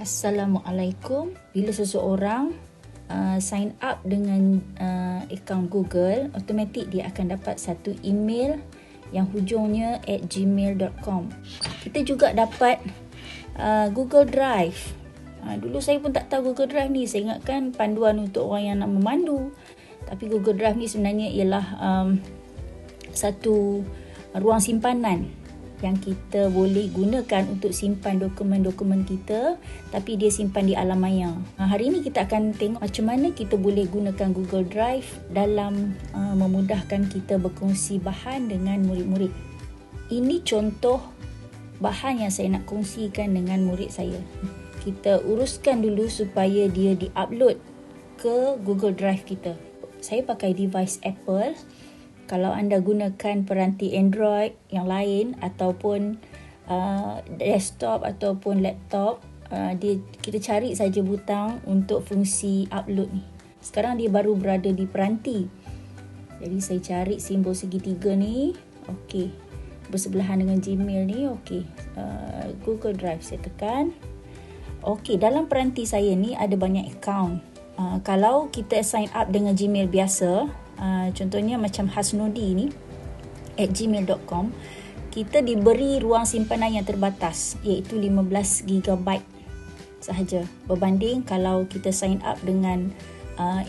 Assalamualaikum. Bila seseorang sign up dengan akaun Google, automatik dia akan dapat satu email yang hujungnya @gmail.com. Kita juga dapat Google Drive. Dulu saya pun tak tahu Google Drive ni. Saya ingatkan panduan untuk orang yang nak memandu. Tapi Google Drive ni sebenarnya ialah satu ruang simpanan yang kita boleh gunakan untuk simpan dokumen-dokumen kita, tapi dia simpan di alam maya. Hari ini kita akan tengok macam mana kita boleh gunakan Google Drive dalam memudahkan kita berkongsi bahan dengan murid-murid. Ini contoh bahan yang saya nak kongsikan dengan murid saya. Kita uruskan dulu supaya dia di-upload ke Google Drive kita. Saya pakai device Apple. Kalau anda gunakan peranti Android yang lain ataupun desktop ataupun laptop, kita cari saja butang untuk fungsi upload ni. Sekarang dia baru berada di peranti. Jadi saya cari simbol segitiga ni. Okey. Bersebelahan dengan Gmail ni. Okey. Google Drive saya tekan. Okey, dalam peranti saya ni ada banyak akaun. Kalau kita sign up dengan Gmail biasa, contohnya macam Hasnodi ni @gmail.com, kita diberi ruang simpanan yang terbatas iaitu 15 GB sahaja, berbanding kalau kita sign up dengan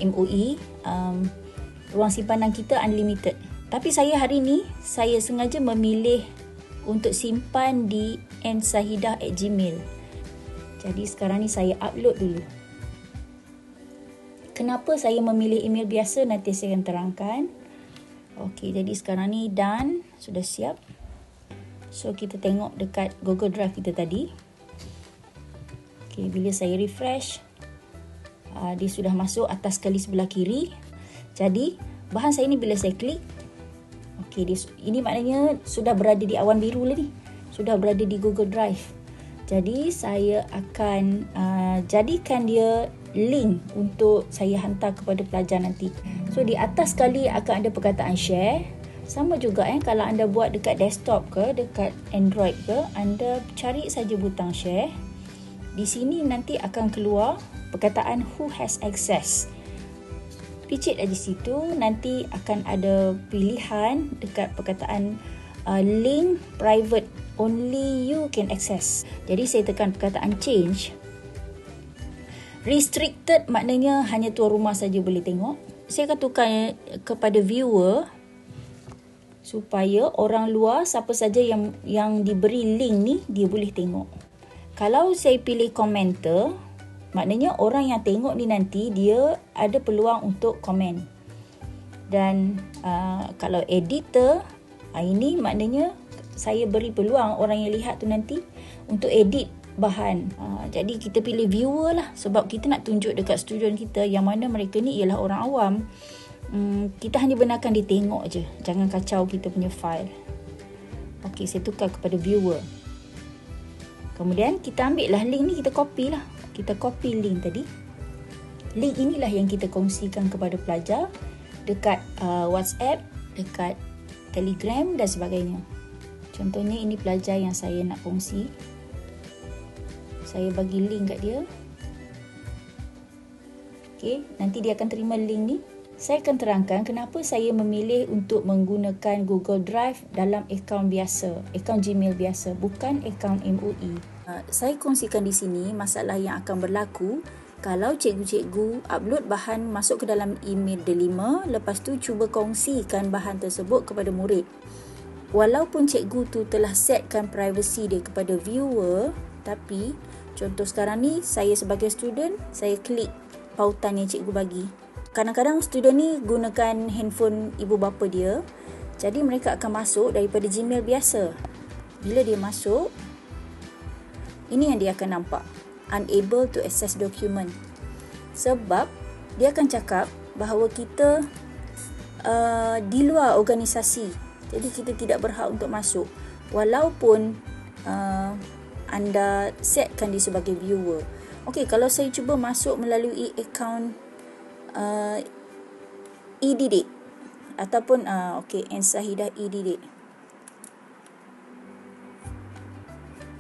MOE, ruang simpanan kita unlimited. Tapi saya hari ni saya sengaja memilih untuk simpan di nsahidah@gmail. Jadi sekarang ni saya upload dulu. Kenapa saya memilih email biasa, nanti saya akan terangkan. Okey, jadi sekarang ni done, sudah siap. So kita tengok dekat Google Drive kita tadi. Okey, bila saya refresh, dia sudah masuk atas sekali sebelah kiri. Jadi bahan saya ni bila saya klik, okey, ini maknanya sudah berada di awan biru lah ni. Sudah berada di Google Drive. Jadi saya akan jadikan dia link untuk saya hantar kepada pelajar nanti. So di atas sekali akan ada perkataan share. Sama juga kalau anda buat dekat desktop ke, dekat Android ke, anda cari saja butang share. Di sini nanti akan keluar perkataan who has access. Picit aja situ, nanti akan ada pilihan dekat perkataan link private, only you can access. Jadi saya tekan perkataan change. Restricted maknanya hanya tuan rumah saja boleh tengok. Saya akan tukar kepada viewer supaya orang luar, siapa saja yang diberi link ni, dia boleh tengok. Kalau saya pilih commenter, maknanya orang yang tengok ni nanti dia ada peluang untuk komen. Dan kalau editor, ini maknanya saya beri peluang orang yang lihat tu nanti untuk edit bahan. Jadi kita pilih viewer lah, sebab kita nak tunjuk dekat student kita yang mana mereka ni ialah orang awam. Kita hanya benarkan dia tengok je, jangan kacau kita punya file. Okey, saya tukar kepada viewer. Kemudian kita ambil lah link ni, kita copy lah. Kita copy link tadi. Link inilah yang kita kongsikan kepada pelajar dekat WhatsApp, dekat Telegram dan sebagainya. Contohnya ini pelajar yang saya nak kongsi. Saya bagi link kat dia. Okey, nanti dia akan terima link ni. Saya akan terangkan kenapa saya memilih untuk menggunakan Google Drive dalam akaun biasa, akaun Gmail biasa, bukan akaun MOE. Saya kongsikan di sini masalah yang akan berlaku kalau cikgu-cikgu upload bahan masuk ke dalam email delima, lepas tu cuba kongsikan bahan tersebut kepada murid. Walaupun cikgu tu telah setkan privacy dia kepada viewer, tapi contoh sekarang ni, saya sebagai student, saya klik pautan yang cikgu bagi. Kadang-kadang student ni gunakan handphone ibu bapa dia, jadi mereka akan masuk daripada Gmail biasa. Bila dia masuk, ini yang dia akan nampak, unable to access document. Sebab dia akan cakap bahawa kita di luar organisasi, jadi kita tidak berhak untuk masuk. Walaupun anda setkan dia sebagai viewer. Okey, kalau saya cuba masuk melalui akaun e-didik ataupun nsahidah e-didik,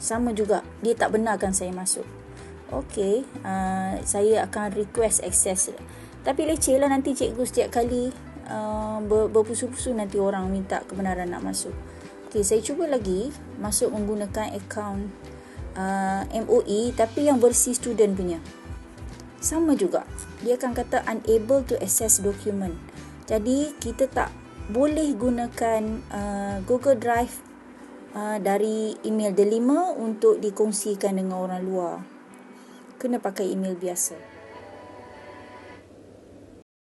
sama juga, dia tak benarkan saya masuk. okey, saya akan request access. Tapi leceh lah nanti cikgu setiap kali berpusu-pusu nanti orang minta kebenaran nak masuk. Okey, saya cuba lagi masuk menggunakan akaun MOE tapi yang versi student punya. Sama juga, dia akan kata unable to access document. Jadi kita tak boleh gunakan Google Drive dari email delima untuk dikongsikan dengan orang luar. Kena pakai email biasa.